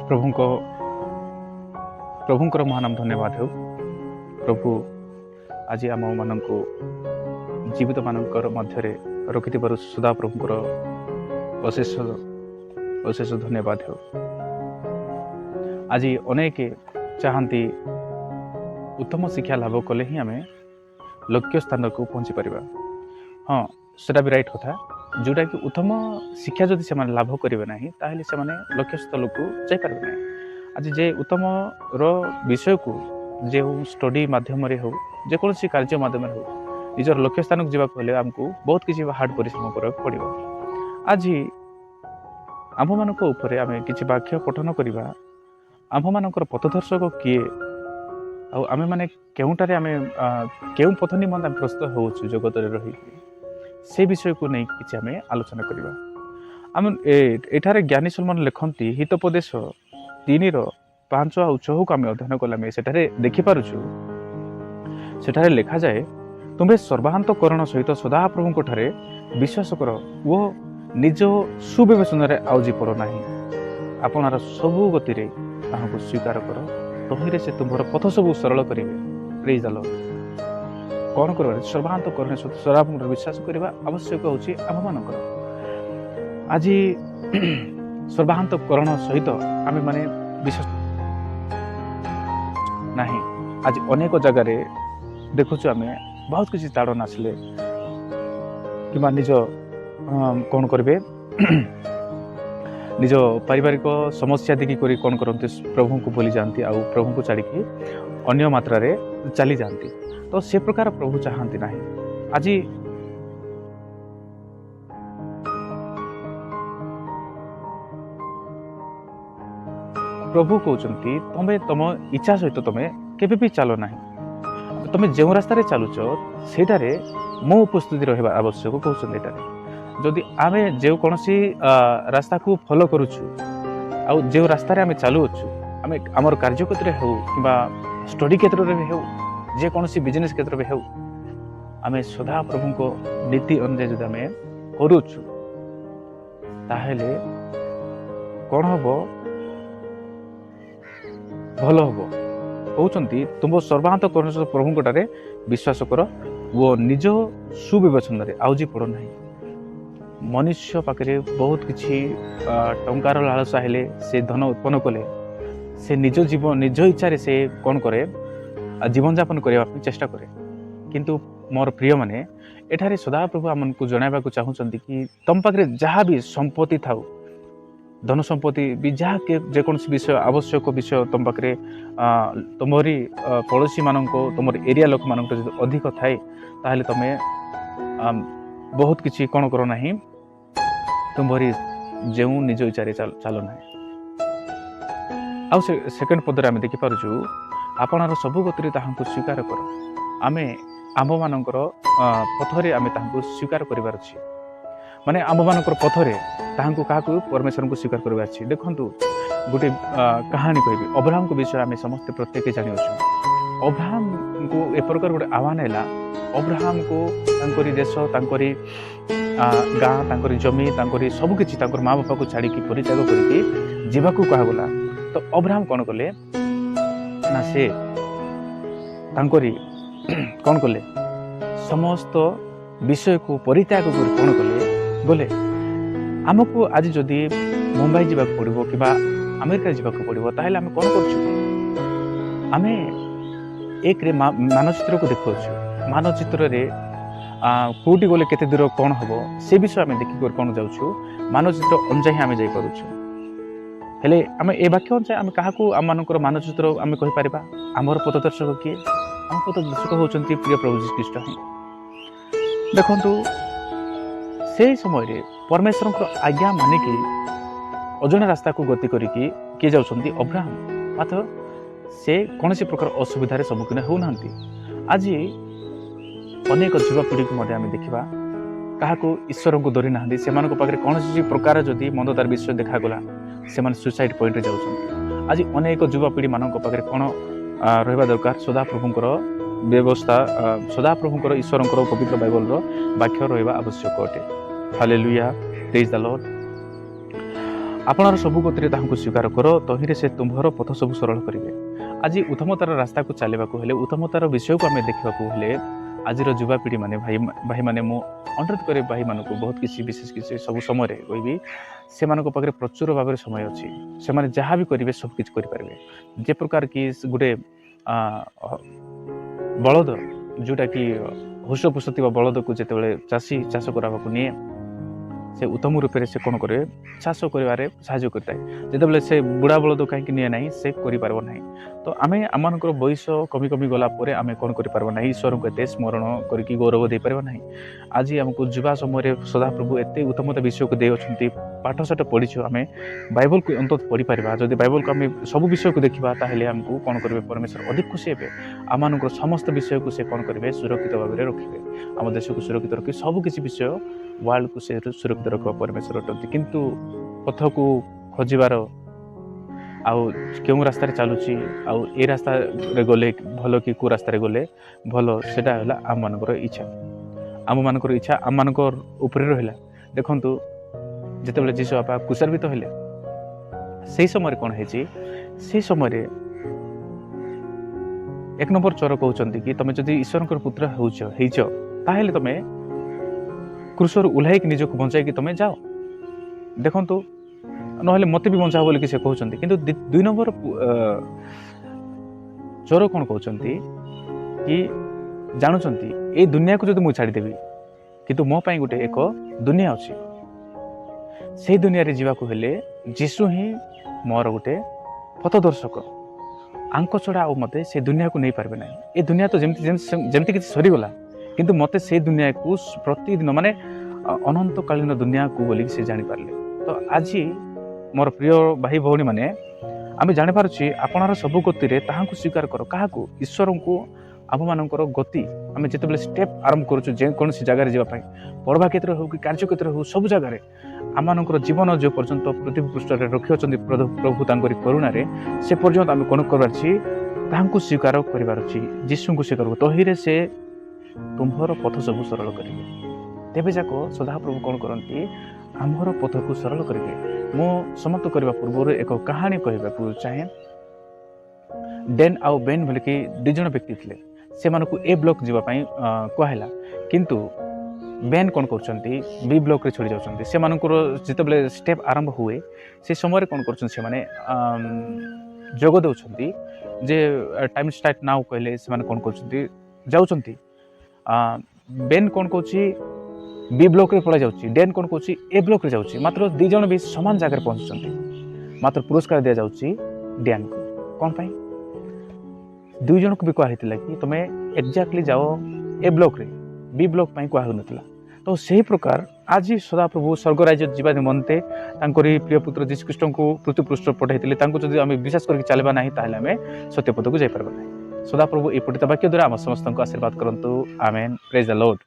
प्रभुको प्रभुଙ୍କର महानाम धन्यवाद हो। प्रभु आज आम मानक जीवित मानकर मध्य रखि सुधा प्रभुଙ୍କର अशेष अशेष धन्यवाद हो। आज अनेक चाहती उत्तम शिक्षा लाभ कले ही आम लक्ष्य स्थान को पहुँची पारिबा। हाँ सेटा भी राइट कथा, जोटा कि उत्तम शिक्षा जदि से लाभ करेंगे ना ताहले से लक्ष्य स्थल को जापर ना। आज जे उत्तम विषय को जे स्टडी माध्यम हो जेकोसी कार्य माध्यम हो निजर लक्ष्य स्थान को जावाक हेले आमको बहुत किसी हार्ड परिश्रम करा पड़ो। आज आम मानक उपरे आम किसी वाक्य पठन करवा आम मानकर पथदर्शक किए आमे माने केउटारे आमे केउ पथ निमंत प्रस्तुत होउछु जगत रे रही से विषय को नहीं किसी आम आलोचना करवा। आम एठारे ज्ञानी सलमान लिखती हितोपदेश 3:5 और 6 को आम अध्ययन कला सेठारे देखि पारुछु। सेठारे लिखा जाए तुम्हें सर्वांतकरण सहित सदा प्रभु ठारे विश्वास कर वो निज सुविवेचन आउजी पड़ ना आपणार सबु गति ताहाको स्वीकार कर तहिरे से तुम्हार पथ सब सरल करेंगे। Praise the Lord. कौन कर सर्वांतकरण सहित सदा प्रभु विश्वास करवा आवश्यक होची आम मानकर। आज सर्वांतकरण सहित आम माने विश्वास नहीं। आज अनेक जगार देखुचु आम बहुत किसी ताड़न आसले कि निज कौन करेंगे निज पारिवारिक समस्या देखी करी कौन करते प्रभु को भूली जाती आ प्रभु को छाड़ी अन्य मात्रा रे चली जाती। तो से प्रकार प्रभु चाहती ना। आज प्रभु कहते तुम्हें तुम इच्छा सहित तुम्हें केबे भी चलो ना। तुम्हें जो रास्ता चलुच सेटारे मो उपस्थिति रहा आवश्यक कहते। जदि आम जो कौन रास्ता को फॉलो करुचु आ जो रास्ता आम चलुचु आम आमर कार्य क्षेत्र हो कि स्टडी क्षेत्र में हो जेकोसी बिजनेस क्षेत्र में हो आम सदा प्रभु को नीति अनुसार जब आम करुचु ताहले कौन हम भल हम कहते तुम सर्वांतकरण प्रभु ठारे विश्वास कर वो निज सुविवेचन आउजी पड़ ना। मनुष्य पाखे बहुत किसी टंकार लालसा हेले से धन उत्पन्न कले से निज जीवन निज इच्छा से कौन करे जीवन यापन करने चेष्टा करे। किंतु मोर प्रिय माने एठारे सदा प्रभु आमको जणाइबा को चाहूचंती कि तुम पाखे जहाँ भी संपत्ति थाउ धन संपत्ति भी जहाँ के जेकोसी विषय आवश्यक विषय तुम पाखे तुमरी पड़ोशी मानक तुम एरिया लोक मान अधिक थाए ताहले तमें बहुत किसी कौन करो ना तुम्हारी जो निज इच्छा चल ना। आउ सेकेंड पदर आम देखिपुँ आपणार सबु गति स्वीकार कर आम आम मानकर पथरे आम स्वीकार करार अच्छे माने आम मानकर पथरे क्या परमेश्वर को स्वीकार करार अच्छे। देखु गोटे कहानी कहबी अब्राहम को विषय आम समस्त प्रत्येक जानी। अब्राहम को ए प्रकार गोटे आह्वान है अब्राहम को तांकरी देश तांकरी गाँ तांकरी जमी तांकरी सबकिछि तांकर माँ बापा को छाड़ी परित्याग करके जीवाकू कहगला। तो अब्राहम कौन कले ना से तांकरी कौन कले समस्त विषय को परित्याग कर कौन कले बोले आमको आज जदि मुंबई जावाक पड़ो कि अमेरिका जावाक पड़ो ताहले आम कौन करछु आम एक रे मानचित्र को देखु मानचित्र रे कौटी गले केते दूर कौन हम से विषय आम देखिक कौन जाऊँ मानचित्र अनुसार ही आम जापरुछु। हेले आम ए वाक्य अनुसार आम क्या आम मानकर मानचित्र आम कहीपर आमर पथदर्शक किए आम पथदर्शक होती प्रिय प्रभु जीशु ख्रीष्ट ही। देखु से समय परमेश्वर आज्ञा मानिकी अजଣା रास्ता को गति करिकी किए जाउछंती अब्राहम मात्र से कौन सी प्रकार असुविधार सम्मुखीन होना। आज अनेक युवापीढ़ी को आम देखा क्या ईश्वर को डरी ना से पाखे कौन सी प्रकार जदि मंदतार विषय देखागला से सुसाइड पॉइंट जाऊँ। आज अनेक युवापीढ़ी मान पाखे कौन रहा दरकार सदा प्रभुंर व्यवस्था सदा प्रभुंर ईश्वर पवित्र बाइबल वाक्य रहा आवश्यक अटे। Hallelujah, praise the lord. आपणार सबु गतिरे ताहांकु स्वीकार कर तहिरे से तुम्भर पथ सबु सरल करिवे। आज उत्तमतार रास्ता को चलवाक हेले उत्तमतार विषय को आम देखा हेले आज युवापीढ़ी मैंने भाई मैंने मु अनुरोध करे भाई मान को बहुत किसी विशेष किसी सब समय कहबी से पाखे प्रचुर भाव समय अच्छी से मैंने जहाँ भी करेंगे सब किसी करेंगे जे प्रकार कि गोटे बलद जोटा कि हुषपुष थी बलद को जिते चाषी चाष करने को निए से उत्तम रूप से कौन करे चाष कर साहय करता है जिते से बुढ़ा बलद कहीं निए ना से करना तो आम आम बयस कमी कमी गलापर आम कौन करना ईश्वर को एत स्मरण करके गौरव दे पार ना आज आमको जुवा समय सदाप्रभु एत उत्तमता विषय को दे अच्छे पाठशाठ पढ़ीछु आम बाइबल को अंत पढ़ी पार जब बाइबल को आम सब विषय को देखा ताहले आमको कौन करेंगे परमेश्वर अधिक खुशी हे आम समस्त विषय को से कौन करेंगे सुरक्षित भाव में रखिए आम देश को सुरक्षित रखिए सब किसी विषय वर्ल्ड को से सुरक्षित रखा परमेश्वर अटंती किंतु पथ को खोजार आउ क्यों रास्तार चलुची आउ ए रास्ता रे गले भल कि को रास्तार गले भल सेटा होला आम मानकर इच्छा आम मानकर इच्छा आम मानकर ऊपर रहिला देखंतु जेतेबेले जीशु बापा कुशार्वित हेले से समय कौन है से समय एक नंबर चोर कहते कि तुम जदि ईश्वर पुत्र होइछ ताहेले तुम क्रूसर उल्हाई निजक बचाई तुम जाओ देखंतु नहले मत भी बचाओ बोल से कहते कि दुई नंबर चोर कौन कहते कि जानुंट ये दुनिया को जो मुझे छाड़देवी किंतु मो पाई गोटे एक दुनिया अच्छी से दुनिया रे जीवा को हेले जीशु ही मोर गोटे पथदर्शक आंक छड़ा आ मते से दुनिया को नहीं पारबे ना ये दुनिया तो जमती किसी सरीगला किंतु मते से दुनिया को प्रतिदिन माने अनंतकालीन दुनिया को बोली से जानी पारले तो आज मोर प्रिय भाई भौणी माने आम जानी पारुछि आपणार सब गति ताहां स्वीकार कर क्या ईश्वर को आम मानकर गति आम जिते स्टेप आरंभ करुँ जेकोसी जगार जावाई पढ़वा क्षेत्र हो कि कार्य क्षेत्र हो सब जगार आम जीवन जो पर्यंत पृथ्वी पृष्ठ रखी अच्छा प्रभु तांकरी करुणारे से पर्यंत आम कौन कर स्वीकार कर जीशु को स्वीकार तहिरे से तुम्हार पथ सब सरल करेंगे तेबे जाक सदाप्रभु कौन करती आमर पथ को सरल करेंगे मो समाप्त करने पूर्व एक कहानी कहवाक चाहे डेन आउ बेन बोल कि दुज व्यक्ति थे से ए ब्लॉक जीवाई कहला किंतु बेन कौन कर बी ब्लॉक रे छोड़ी जाऊँ से जिते स्टेप आरंभ हुए से समय कौन कर जोग दे जे टाइम स्टार्ट नाउ कहले से कौन कर जाऊँच बेन कौन कह बी ब्लॉक रे पड़ा जाऊँगी डेन कौन कह ए ब्लॉक रे जाऊँगी मात्र दुई जन भी सामान जगह पहुँचुंट मात्र पुरस्कार दि जाऊँगी डेन को कौन पाई दुई जन को भी कहला कि तुम्हें एक्जाक्टली जाओ ए ब्लॉक रे बी ब्लॉक पाई कह ना तो सही प्रकार आज सदाप्रभु स्वर्ग राज्य जीवा निमंते प्रिय पुत्र जीशुख्रीष्ट को पृथ्वी पृष्ठ पठाई जब आम विश्वास करके चलवा ना ताहले आम सत्यपद को जापर ना सदाप्रभु ये पठित वाक्य द्वारा आम समस्त आशीर्वाद करंतु आमेन प्रेज द लॉर्ड।